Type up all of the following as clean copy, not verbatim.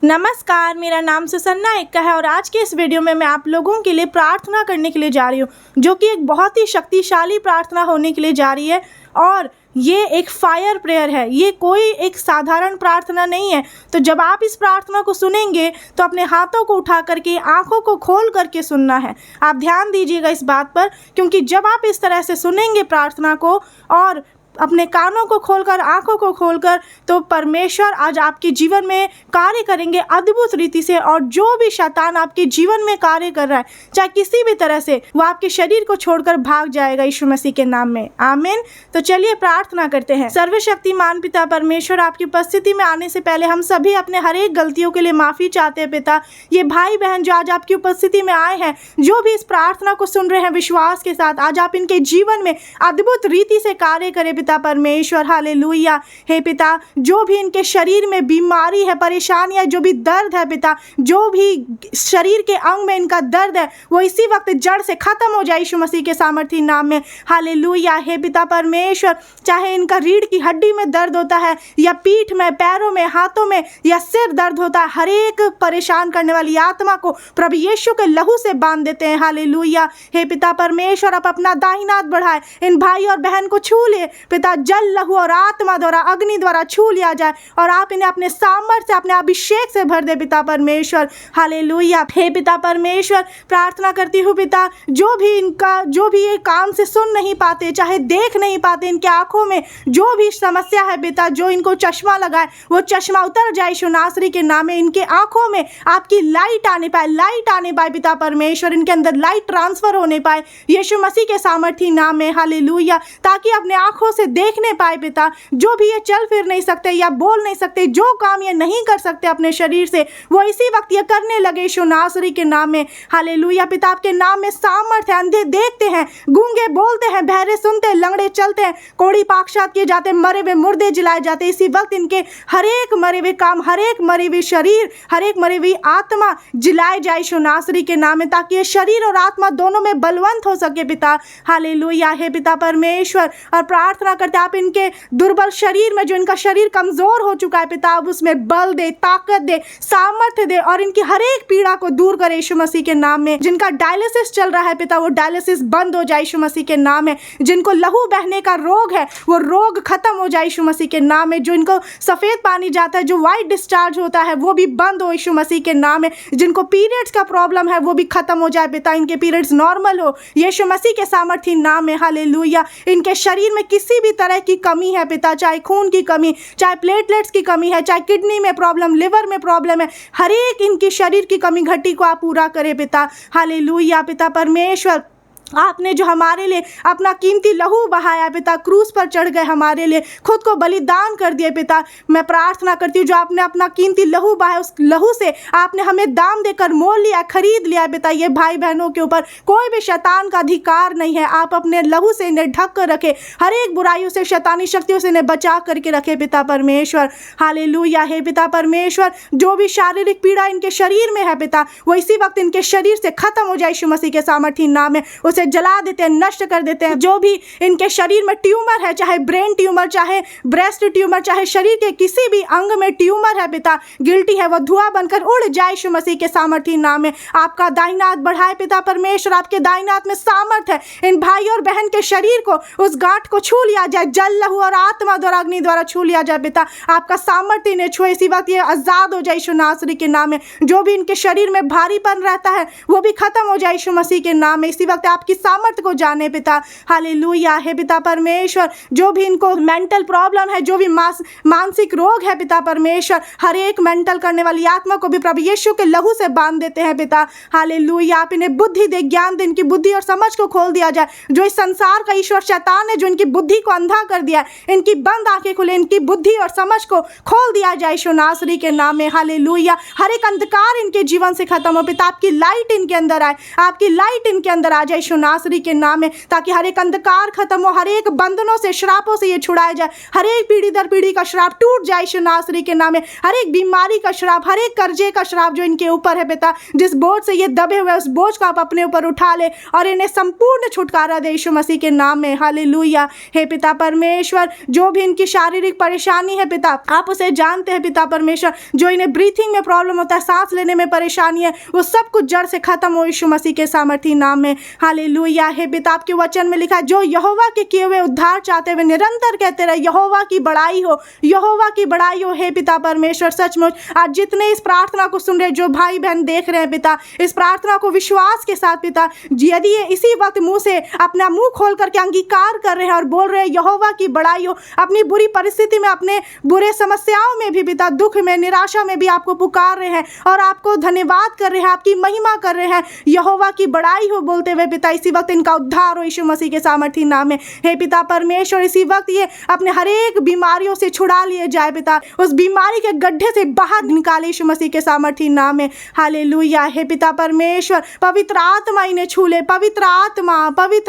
नमस्कार, मेरा नाम सुसन्ना एक्का है और आज के इस वीडियो में मैं आप लोगों के लिए प्रार्थना करने के लिए जा रही हूँ, जो कि एक बहुत ही शक्तिशाली प्रार्थना होने के लिए जा रही है। और ये एक फायर प्रेयर है, ये कोई एक साधारण प्रार्थना नहीं है। तो जब आप इस प्रार्थना को सुनेंगे तो अपने हाथों को उठा करके, आंखों को खोल करके सुनना है। आप ध्यान दीजिएगा इस बात पर, क्योंकि जब आप इस तरह से सुनेंगे प्रार्थना को और अपने कानों को खोलकर, आंखों को खोलकर, तो परमेश्वर आज आपके जीवन में कार्य करेंगे अद्भुत रीति से। और जो भी शैतान आपके जीवन में कार्य कर रहा है, चाहे किसी भी तरह से, वो आपके शरीर को छोड़कर भाग जाएगा यीशु मसीह के नाम में। आमीन। तो चलिए प्रार्थना करते हैं। सर्वशक्तिमान पिता परमेश्वर, आपकी उपस्थिति में आने से पहले हम सभी अपने हर एक गलतियों के लिए माफ़ी चाहते हैं पिता। ये भाई बहन जो आज आपकी उपस्थिति में आए हैं, जो भी इस प्रार्थना को सुन रहे हैं विश्वास के साथ, आज आप इनके जीवन में अद्भुत रीति से कार्य करें पिता परमेश्वर। हालेलुया। हे पिता, जो भी इनके शरीर में बीमारी है, परेशानी है, जो भी दर्द है पिता, जो भी शरीर के अंग में इनका दर्द है, वो इसी वक्त जड़ से खत्म हो जाए यीशु मसीह के सामर्थी नाम में। हालेलुया। हे पिता परमेश्वर, चाहे इनका रीढ़ की हड्डी में दर्द होता है, या पीठ में, पैरों में, हाथों में, या सिर दर्द होता है, हर एक परेशान करने वाली आत्मा को प्रभु यीशु के लहू से बांध देते हैं। हालेलुया। हे पिता परमेश्वर, आप अपना दाहिना हाथ बढ़ाए, इन भाई और बहन को छू ले पिता। जल, लहू और आत्मा द्वारा, अग्नि द्वारा छू लिया जाए और आप इन्हें अपने सामर्थ्य से, अपने अभिषेक से भर दे पिता परमेश्वर। हालेलुया। हे पिता परमेश्वर, प्रार्थना करती हूँ पिता, जो भी ये कान से सुन नहीं पाते, चाहे देख नहीं पाते, इनके आंखों में जो भी समस्या है पिता, जो इनको चश्मा लगा है, वो चश्मा उतर जाए यीशु नासरी के नाम में। इनके आंखों में आपकी लाइट आने पाए पिता परमेश्वर, इनके अंदर लाइट ट्रांसफर होने पाए यीशु मसीह के सामर्थी नाम में। हालेलुया। ताकि अपने आंखों से देखने पाए पिता। जो भी ये चल फिर नहीं सकते या बोल नहीं सकते, जो काम ये नहीं कर सकते अपने शरीर से, वो इसी वक्त ये करने लगे यीशु नासरी के नाम में। हालेलुया। पिता, आपके नाम में सामर्थ्य है। अंधे देखते हैं, गूंगे बोलते हैं, बहरे सुनते हैं, लंगड़े चलते हैं, कोढ़ी पाकशात किए जाते हैं, मरे हुए मुर्दे जिलाए जाते हैं। इसी वक्त इनके हर एक मरे हुए काम, हर एक मरी हुई शरीर, हर एक मरी हुई आत्मा जिलाए जाए यीशु नासरी के नाम में, ताकि ये शरीर और आत्मा दोनों में बलवंत हो सके पिता। हालेलुया। हे पिता परमेश्वर, और प्रार्थना करते आप इनके दुर्बल शरीर में, जो इनका शरीर कमजोर हो चुका है पिता, अब उसमें बल दे, ताकत दे, सामर्थ्य दे, और इनकी हर एक पीड़ा को दूर करे यीशु मसीह के नाम में। जिनका डायलिसिस चल रहा है पिता, वो डायलिसिस बंद हो जाए यीशु मसीह के नाम में। जिनको लहू बहने का रोग है, वो रोग खत्म हो जाए यीशु मसीह के नाम में। जो इनको सफेद पानी जाता है, जो व्हाइट डिस्चार्ज होता है, वो भी बंद हो यीशु मसीह के नाम में। जिनको पीरियड्स का प्रॉब्लम है, वो भी खत्म हो जाए पिता, इनके पीरियड्स नॉर्मल हो यीशु मसीह के सामर्थी नाम में। हालेलुया। इनके शरीर में किसी भी तरह की कमी है पिता, चाहे खून की कमी, चाहे प्लेटलेट्स की कमी है, चाहे किडनी में प्रॉब्लम, लिवर में प्रॉब्लम है, हर एक इनकी शरीर की कमी घटी को आप पूरा करें पिता। हालेलुया। पिता परमेश्वर, आपने जो हमारे लिए अपना कीमती लहू बहाया पिता, क्रूस पर चढ़ गए, हमारे लिए खुद को बलिदान कर दिए पिता। मैं प्रार्थना करती हूँ, जो आपने अपना कीमती लहू बहाया, उस लहू से आपने हमें दाम देकर मोल लिया, खरीद लिया पिता। ये भाई बहनों के ऊपर कोई भी शैतान का अधिकार नहीं है। आप अपने लहू से इन्हें ढक कर रखे, हर एक बुराइयों से, शैतानी शक्तियों से इन्हें बचा करके रखे पिता परमेश्वर। हालेलुया। हे पिता परमेश्वर, जो भी शारीरिक पीड़ा इनके शरीर में है पिता, वो इसी वक्त इनके शरीर से खत्म हो जाए यीशु मसीह के सामर्थी नाम में। उसे जला देते हैं, नष्ट कर देते हैं। जो भी इनके शरीर में ट्यूमर है, चाहे ब्रेन ट्यूमर, चाहे ब्रेस्ट ट्यूमर, चाहे शरीर के किसी भी अंग में ट्यूमर है पिता, गिल्टी है, वो धुआं बनकर उड़ जाए यीशु मसीह के सामर्थी नाम में। आपका दाहिना हाथ बढ़ाए पिता परमेश्वर, आपके दाहिना हाथ में सामर्थ है। इन भाई और बहन के शरीर को, उस गांठ को छू लिया जाए, जल, लहू और आत्मा द्वारा, अग्नि द्वारा छू लिया जाए पिता। आपका सामर्थ्य इन्हें छुए, इसी वक्त ये आजाद हो जाए यीशु नासरी के नाम में। जो भी इनके शरीर में भारीपन रहता है, वो भी खत्म हो जाए यीशु मसीह के नाम में। इसी वक्त आपकी सामर्थ्य को जाने पिता। हालेलुया। हे पिता परमेश्वर, जो भी इनको मेंटल प्रॉब्लम है, जो भी मानसिक रोग है पिता परमेश्वर, हर एक मेंटल करने वाली आत्मा को भी प्रभु यीशु के लहू से बांध देते हैं पिता। हालेलुया। आप इन्हें बुद्धि दे, ज्ञान दे, इनकी बुद्धि और समझ को खोल दिया जाए। जो इस संसार का ईश्वर शैतान है, जो इनकी बुद्धि को अंधा कर दिया, इनकी बंद आंखें खुले, इनकी बुद्धि और समझ को खोल दिया जाए यीशु नासरी के नाम में। हालेलुया। हर एक अंधकार इनके जीवन से खत्म हो पिता। आपकी लाइट इनके अंदर आए, आपकी लाइट इनके अंदर आ जाए यीशु नासरी के नाम में, ताकि हर एक अंधकार खत्म हो, हर एक बंधनों से, श्रापों से ये छुड़ाया जाए, हर एक पीढ़ी दर पीढ़ी का श्राप टूट जाए यीशु नासरी के नाम में, हर एक बीमारी का श्राप, हर एक कर्जे का श्राप जो इनके ऊपर है पिता, जिस बोझ से ये दबे हुए उस बोझ को आप अपने ऊपर उठा ले और इन्हें संपूर्ण छुटकारा दे यीशु मसीह के नाम में। हालेलुया। हे पिता परमेश्वर, जो भी इनकी शारीरिक परेशानी है पिता, आप उसे जानते हैं पिता परमेश्वर। जो इन्हें ब्रीथिंग में प्रॉब्लम होता है, सांस लेने में परेशानी है, वो सब कुछ जड़ से खत्म हो यीशु मसीह के सामर्थी नाम में। हालेलुया। हे पिता, आपके वचन में लिखा है, जो यहोवा के किए हुए उद्धार चाहते हुए निरंतर कहते रहे, यहोवा की बड़ाई हो, यहोवा की बड़ाई हो। हे पिता परमेश्वर, सचमुच आज जितने इस प्रार्थना को सुन रहे, जो भाई बहन देख रहे हैं पिता, इस प्रार्थना को विश्वास के साथ पिता, यदि ये इसी वक्त मुंह से अपना मुंह खोल करके अंगीकार कर रहे हैं और बोल रहे हैं यहोवा की बड़ाई हो, अपनी बुरी परिस्थिति में, अपने बुरे समस्याओं में भी पिता, दुख में, निराशा में भी आपको पुकार रहे हैं और आपको धन्यवाद कर रहे हैं, आपकी महिमा कर रहे हैं, यहोवा की बड़ाई हो बोलते हुए पिता, इसी वक्त इनका उद्धार हो यीशु मसीह के सामर्थी नाम में। हे पिता परमेश्वर, इसी वक्त ये अपने हर एक बीमारियों से छुड़ा लिए जाए पिता, उस बीमारी के गड्ढे से बाहर निकाले यीशु मसीह के सामर्थी नाम में। हालेलुया। हे पिता परमेश्वर, पवित्र आत्मा इन्हें छू ले, पवित्र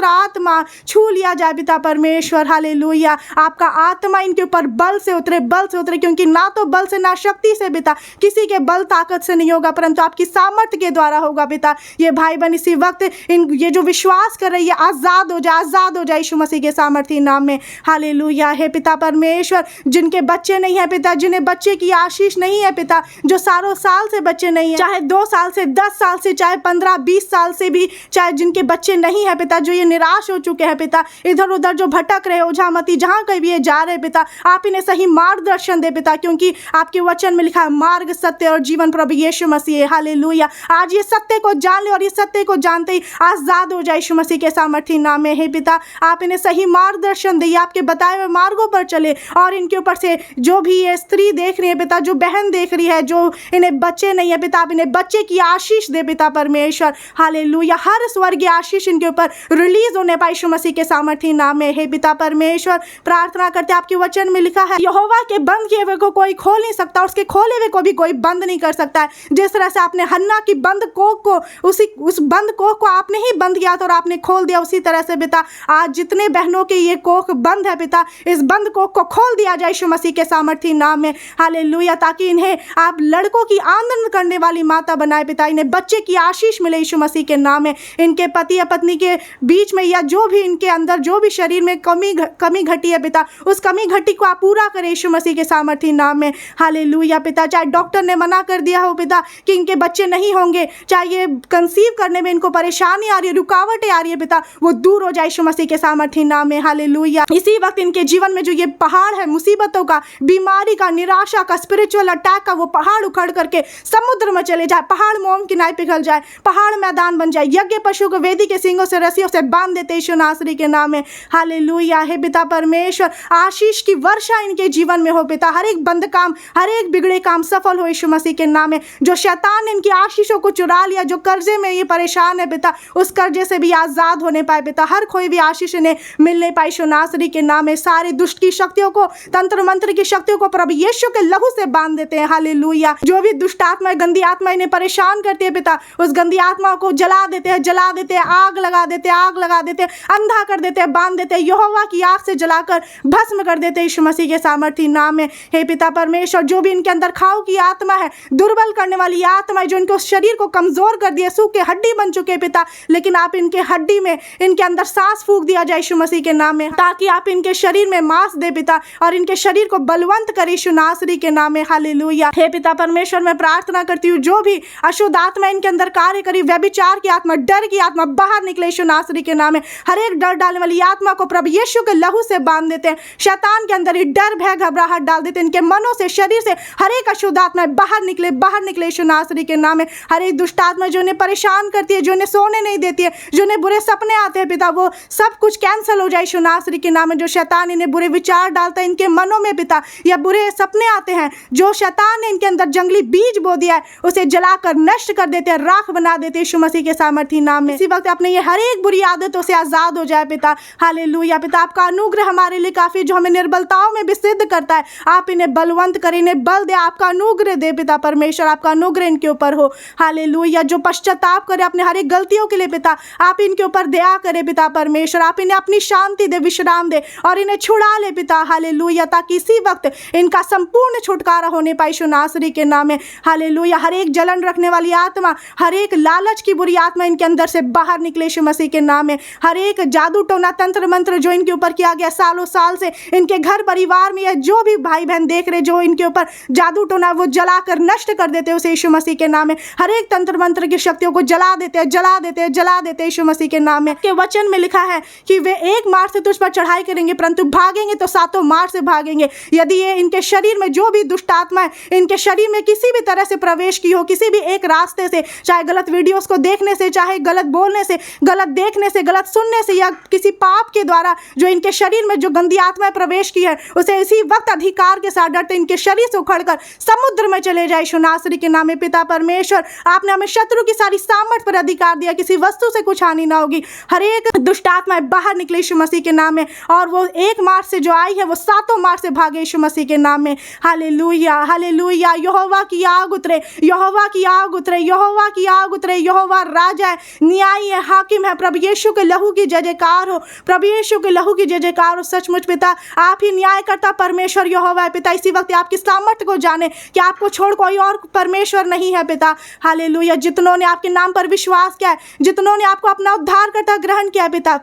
आत्मा छू लिया जाए पिता परमेश्वर। हालेलुया। आपका आत्मा इनके ऊपर बल से उतरे, क्योंकि ना तो बल से ना शक्ति से पिता, किसी के बल ताकत से नहीं होगा, परंतु आपकी सामर्थ्य के द्वारा होगा पिता। ये भाई बहन इसी वक्त ये जो विश्वास कर रही है, आजाद हो जाए यीशु मसीह के सामर्थी नाम में। हालेलुया। हे पिता परमेश्वर, जिनके बच्चे नहीं है पिता, जिन्हें बच्चे की आशीष नहीं है पिता, जो सालों साल से बच्चे नहीं है, चाहे 2 साल से, 10 साल से, चाहे 15-20 साल से भी, चाहे जिनके बच्चे नहीं है पिता, जो ये निराश हो चुके हैं पिता, इधर उधर जो भटक रहे, ओझामती जहाँ कहीं भी ये जा रहे पिता, आप इन्हें सही मार्गदर्शन दे पिता, क्योंकि आपके वचन में लिखा है, मार्ग, सत्य और जीवन प्रभु यीशु मसीह। हालेलुया। आज ये सत्य को जान ले और ये सत्य को जानते ही आजाद हो जाए यीशु मसीह के सामर्थी नाम में। हे पिता, आप इन्हें सही मार्गदर्शन दिए, आपके बताए हुए मार्गों पर चले, और इनके ऊपर से जो भी ये स्त्री देख रही है पिता, जो बहन देख रही है, जो इन्हें बच्चे नहीं है पिता, आप इन्हें बच्चे की आशीष दे पिता परमेश्वर। हालेलुया। हर स्वर्गीय आशीष इनके ऊपर रिलीज होने पाए यीशु मसीह के सामर्थी नाम में। हे पिता परमेश्वर, प्रार्थना करते, आपके वचन में लिखा है, यहोवा के बंद किए हुए को कोई खोल नहीं सकता, उसके खोले हुए को भी कोई बंद नहीं कर सकता है। जिस तरह से आपने हन्ना की बंद कोख को, उस बंद कोख को आपने ही बंद किया था और आपने खोल दिया, उसी तरह से पिता आज जितने बहनों के ये कोख बंद है पिता, इस बंद कोख को खोल दिया जाए यीशु मसीह के सामर्थी नाम में। हालेलुया। ताकि इन्हें आप लड़कों की आनंद करने वाली माता बनाए पिता, इन्हें बच्चे की आशीष मिले यीशु मसीह के नाम में। इनके पति या पत्नी के बीच में, या जो भी इनके अंदर, जो भी शरीर में कमी घटी है पिता, उस कमी घटी को आप पूरा करें यीशु मसीह के सामर्थी नाम में। हालेलुया पिता, चाहे डॉक्टर ने मना कर दिया हो पिता कि इनके बच्चे नहीं होंगे, चाहे ये कंसीव करने में इनको परेशानी आ रही है, रुकावटें आ रही है पिता, वो दूर हो जाए यीशु मसीह के सामर्थी नाम में। हालेलुया। इसी वक्त इनके जीवन में जो ये पहाड़ है मुसीबतों का, बीमारी का, निराशा का, स्पिरिचुअल अटैक का, वो पहाड़ उखड़ करके समुद्र में चले जाए, पहाड़ मोम की नाई पिघल जाए, पहाड़ मैदान बन जाए, यज्ञ पशु को वेदी के सींगों से, रस्सियों से बांध देते यीशु नासरी के नाम में। हालेलुया। हे पिता परमेश्वर, आशीष की वर्षा इनके जीवन में हो पिता, हर एक बंद काम, हर एक बिगड़े काम सफल हो यीशु मसीह के नाम में। जो शैतान ने इनकी आशीषों को चुरा लिया, जो कर्जे में ये परेशान है पिता, उस कर्जे से भी आजाद होने पाए पिता, हर कोई भी आशीष इन्हें मिलने पाए यीशु नासरी के नाम में। सारे दुष्ट की शक्तियों को, तंत्र मंत्र की शक्तियों को प्रभु यीशु के लहू से बांध देते हैं। हालेलुया। जो भी दुष्ट आत्मा, गंदी आत्मा इन्हें परेशान करती है पिता, उस गंदी आत्मा को जला देते हैं, आग लगा देते हैं, अंधा कर देते हैं, बांध देते हैं, यहोवा की आग से जलाकर भस्म कर देते हैं यीशु मसीह के सामर्थी नाम में। हे पिता परमेश्वर, जो भी इनके अंदर खाओ की आत्मा है, दुर्बल करने वाली आत्मा है, जो इनको शरीर को कमजोर कर दिया, सूखे हड्डी बन चुके पिता, लेकिन आप इनके हड्डी में, इनके अंदर सांस फूंक दिया जाए यीशु मसीह के नाम में, ताकि आप इनके शरीर में मांस दे पिता, और इनके शरीर को बलवंत करे यीशु नासरी के नाम में। हालेलुया। हे पिता परमेश्वर, मैं प्रार्थना करती हूँ, जो भी अशुद्ध आत्मा इनके अंदर कार्य करी, व्यभिचार की आत्मा, डर की आत्मा, बाहर निकले यीशु नासरी के नाम में। हर एक डर डालने वाली आत्मा को प्रभु यीशु के लहू से बांध देते हैं, शैतान के अंदर ही डर, भय, घबराहट डाल देते हैं, इनके मनों से, शरीर से हर एक अशुद्ध आत्मा बाहर निकले यीशु नासरी के नाम में। हर एक दुष्ट आत्मा जो इन्हें परेशान करती है, जो इन्हें सोने नहीं देती है, जो इन्हें बुरे सपने आते हैं पिता, वो सब कुछ कैंसिल हो जाए यीशु नासरी के नाम में। जो शैतान इन्हें बुरे विचार डालता है इनके मनों में पिता, या बुरे सपने आते हैं, जो शैतान ने इनके अंदर जंगली बीज बो दिया है, उसे जलाकर नष्ट कर देते हैं, राख बना देते हैं यीशु मसीह के सामर्थी नाम में। इसी वक्त अपने ये हर एक बुरी आदतों से आजाद हो जाए पिता। हालेलुया। पिता, आपका अनुग्रह हमारे लिए काफी, जो हमें निर्बलताओं में भी सिद्ध करता है, आप इन्हें बलवंत करें, इन्हें बल दे, आपका अनुग्रह दे पिता परमेश्वर, आपका अनुग्रह इनके ऊपर हो। हालेलुया। जो पश्चाताप करे अपने हर एक गलतियों के लिए पिता, आप इनके ऊपर दया करे पिता परमेश्वर, आप इन्हें अपनी शांति दे, विश्राम दे और इन्हें छुड़ा ले पिता, हालेलुया, ताकि इसी वक्त इनका संपूर्ण छुटकारा होने पाए यीशु नासरी के नाम में, हालेलुया। हर एक जलन रखने वाली आत्मा, हर एक लालच की बुरी आत्मा इनके अंदर से बाहर निकले यीशु मसीह के नाम में। हर एक जादू टोना तंत्र मंत्र जो इनके ऊपर किया गया सालों साल से, इनके घर परिवार में या जो भी भाई बहन देख रहे जो इनके ऊपर जादू टोना, वो जलाकर नष्ट कर देते उसे यीशु मसीह के नाम में। हर एक तंत्र मंत्र की शक्तियों को जला देते, जला देते, जला देते यीशु मसीह के नाम में। के वचन में लिखा है कि वे एक मार्ग से तुझ पर चढ़ाई करेंगे, परंतु भागेंगे तो सातों मार्ग से भागेंगे। यदि ये इनके शरीर में जो भी दुष्ट आत्मा है इनके शरीर में किसी भी तरह से प्रवेश की हो, किसी भी एक रास्ते से, चाहे गलत वीडियोस को देखने से, चाहे गलत बोलने से, गलत देखने से, गलत सुनने से, या किसी पाप के द्वारा जो इनके शरीर में जो गंदी आत्माएं प्रवेश की है, उसे इसी वक्त अधिकार के साथ डरते इनके शरीर से उखड़कर समुद्र में चले जाए यीशु नासरी के नाम में। पिता परमेश्वर, आपने हमें शत्रु की सारी सामर्थ पर अधिकार दिया, किसी वस्तु से कुछ हानि ना होगी। हर एक दुष्ट आत्माएं बाहर निकले यीशु मसीह के नाम में, और वो एक मार्ग से जो आई है वो सातों मार्ग से भागे यीशु मसीह के नाम में। Hallelujah, hallelujah. यहोवा की आग उतरे, यहोवा की आग उतरे, यहोवा की आग उतरे। यहोवा राजा है, न्यायी है, हाकिम है। प्रभु यीशु के लहू की जय जयकार हो, प्रभु यीशु के लहू की जय जयकार हो। सचमुच पिता, आप ही न्याय करता परमेश्वर यहोवा है पिता। इसी वक्त आपकी सामर्थ्य को जाने कि आपको छोड़ कोई और परमेश्वर नहीं है पिता। हालेलुया। जितनों ने आपके नाम पर विश्वास किया है, जितनों ने आपको अपना उद्धारकर्ता ग्रहण किया है पिता,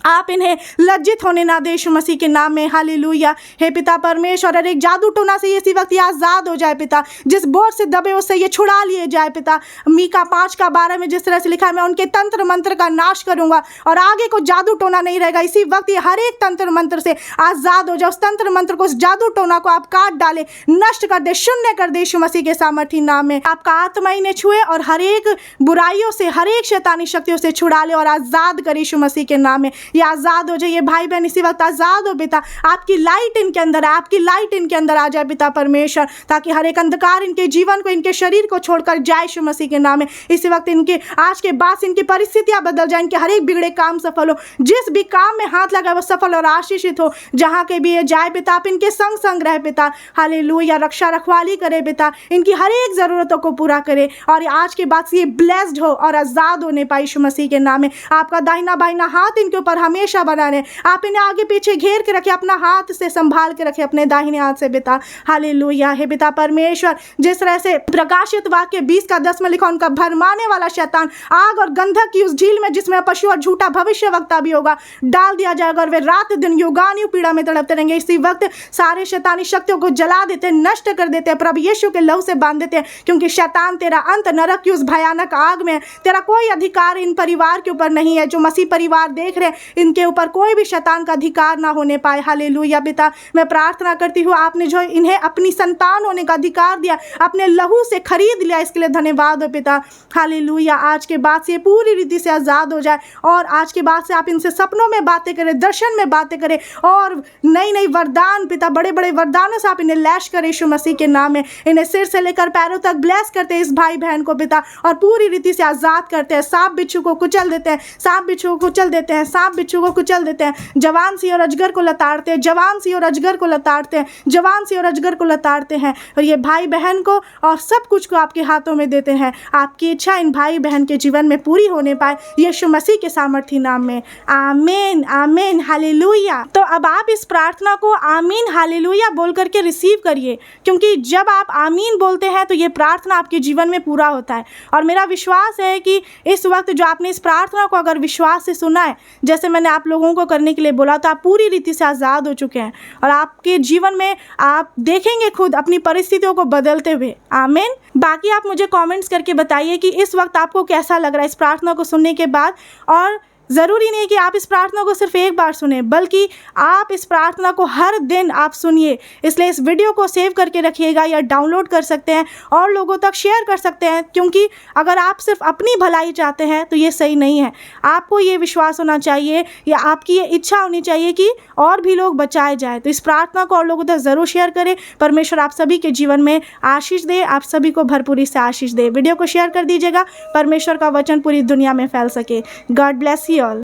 आप इन्हें लज्जित होने ना दे यीशु मसीह के नाम में। हालेलुया। हे पिता परमेश्वर, हर एक जादू टोना से इसी वक्त ये आज़ाद हो जाए पिता, जिस बोझ से दबे उससे ये छुड़ा लिए जाए पिता। मीका 5:12 में जिस तरह से लिखा है, मैं उनके तंत्र मंत्र का नाश करूंगा और आगे को जादू टोना नहीं रहेगा। इसी वक्त ये हर एक तंत्र मंत्र से आज़ाद हो जाए। उस तंत्र मंत्र को, उस जादू टोना को आप काट डाले, नष्ट कर दे, शून्य कर दे यीशु मसीह के सामर्थी नाम में। आपका आत्मा इन्हें छुए और हर एक बुराइयों से, हर एक शैतानी शक्तियों से छुड़ा ले और आज़ाद करे यीशु मसीह के नाम में। ये आज़ाद हो जाइए भाई बहन, इसी वक्त आज़ाद हो पिता। आपकी लाइट इनके अंदर है, आपकी लाइट इनके अंदर आ जाए पिता परमेश्वर, ताकि हर एक अंधकार इनके जीवन को, इनके शरीर को छोड़कर जाए यीशु मसीह के नाम में। इसी वक्त इनके आज के बाद से इनकी परिस्थितियां बदल जाए, इनके हर एक बिगड़े काम सफल हो, जिस भी काम में हाथ लगाए वो सफल और आशीषित हो। जहाँ के भी ये जाए पिता, आप इनके संग संग रहे पिता। हालेलुया। रक्षा रखवाली करे पिता, इनकी हर एक ज़रूरतों को पूरा करे, और आज के बाद से ये ब्लेस्ड हो और आज़ाद होने पाए यीशु मसीह के नाम में। आपका दाहिना बाहिना हाथ इनके ऊपर हमेशा बना रहे, आप इन्हें आगे पीछे घेर के रखे, अपना हाथ से संभाल के रखे, अपने दाहिने हाथ से पिता। हालेलुया। हे पिता परमेश्वर, जिस तरह से प्रकाशित वाक्य 20:10 में लिखा, उनका भरमाने वाला शैतान आग और गंधक की उस झील में, जिसमें पशु और झूठा भविष्यवक्ता भी होगा, डाल दिया जाएगा, और वे रात दिन युगानुयुग पीड़ा में तड़पते रहेंगे। इसी वक्त सारे शैतानी शक्तियों को जला देते, नष्ट कर देते हैं, प्रभु यीशु के लहू से बांध देते हैं, क्योंकि शैतान तेरा अंत नरक की उस भयानक आग में है। तेरा कोई अधिकार इन परिवार के ऊपर नहीं है। जो मसीह परिवार देख रहे हैं, इनके ऊपर कोई भी शैतान का अधिकार ना होने पाए। हालेलुया। पिता, मैं प्रार्थना करती हूँ, आपने जो इन्हें अपनी संतान होने का अधिकार दिया, अपने लहू से खरीद लिया, इसके लिए धन्यवाद हो पिता। हालेलुया। आज के बाद से पूरी रीति से आज़ाद हो जाए, और आज के बाद से आप इनसे सपनों में बातें करें, दर्शन में बातें करें, और नई नई वरदान पिता, बड़े बड़े वरदानों से आप इन्हें लैश करें यीशु मसीह के नाम में। इन्हें सिर से लेकर पैरों तक ब्लेस करते हैं इस भाई बहन को पिता, और पूरी रीति से आज़ाद करते हैं। सांप बिच्छू को कुचल देते हैं, सांप बिच्छू को कुचल देते हैं, सांप बिच्छू को कुचल देते हैं। जवान सी और अजगर को लताड़ते हैं, जवान सी और अजगर को लताड़ते हैं, जवान सी और अजगर को लताड़ते हैं। और ये भाई बहन को और सब कुछ को आपके हाथों में देते हैं। आपकी इच्छा इन भाई बहन के जीवन में पूरी होने पाए, यीशु मसीह के सामर्थी नाम में। आमीन, आमीन, हालेलुया। तो अब आप इस प्रार्थना को आमीन हालेलुया बोल करके रिसीव करिए, क्योंकि जब आप आमीन बोलते हैं तो ये प्रार्थना आपके जीवन में पूरा होता है। और मेरा विश्वास है कि इस वक्त जो आपने इस प्रार्थना को अगर विश्वास से सुना है, जैसे मैंने आप लोगों को करने के लिए बोला, तो आप पूरी रीति से आज़ाद हो चुके हैं, और आपके जीवन में आप देखेंगे खुद अपनी परिस्थितियों को बदलते हुए। आमीन। बाकी आप मुझे कमेंट्स करके बताइए कि इस वक्त आपको कैसा लग रहा है इस प्रार्थना को सुनने के बाद। और ज़रूरी नहीं कि आप इस प्रार्थना को सिर्फ एक बार सुने, बल्कि आप इस प्रार्थना को हर दिन आप सुनिए। इसलिए इस वीडियो को सेव करके रखिएगा, या डाउनलोड कर सकते हैं और लोगों तक शेयर कर सकते हैं, क्योंकि अगर आप सिर्फ अपनी भलाई चाहते हैं तो ये सही नहीं है। आपको ये विश्वास होना चाहिए, या आपकी ये इच्छा होनी चाहिए कि और भी लोग बचाए जाए। तो इस प्रार्थना को और लोगों तक ज़रूर शेयर करें। परमेश्वर आप सभी के जीवन में आशीष दे, आप सभी को भरपूरी से आशीष दे। वीडियो को शेयर कर दीजिएगा, परमेश्वर का वचन पूरी दुनिया में फैल सके। God bless you all.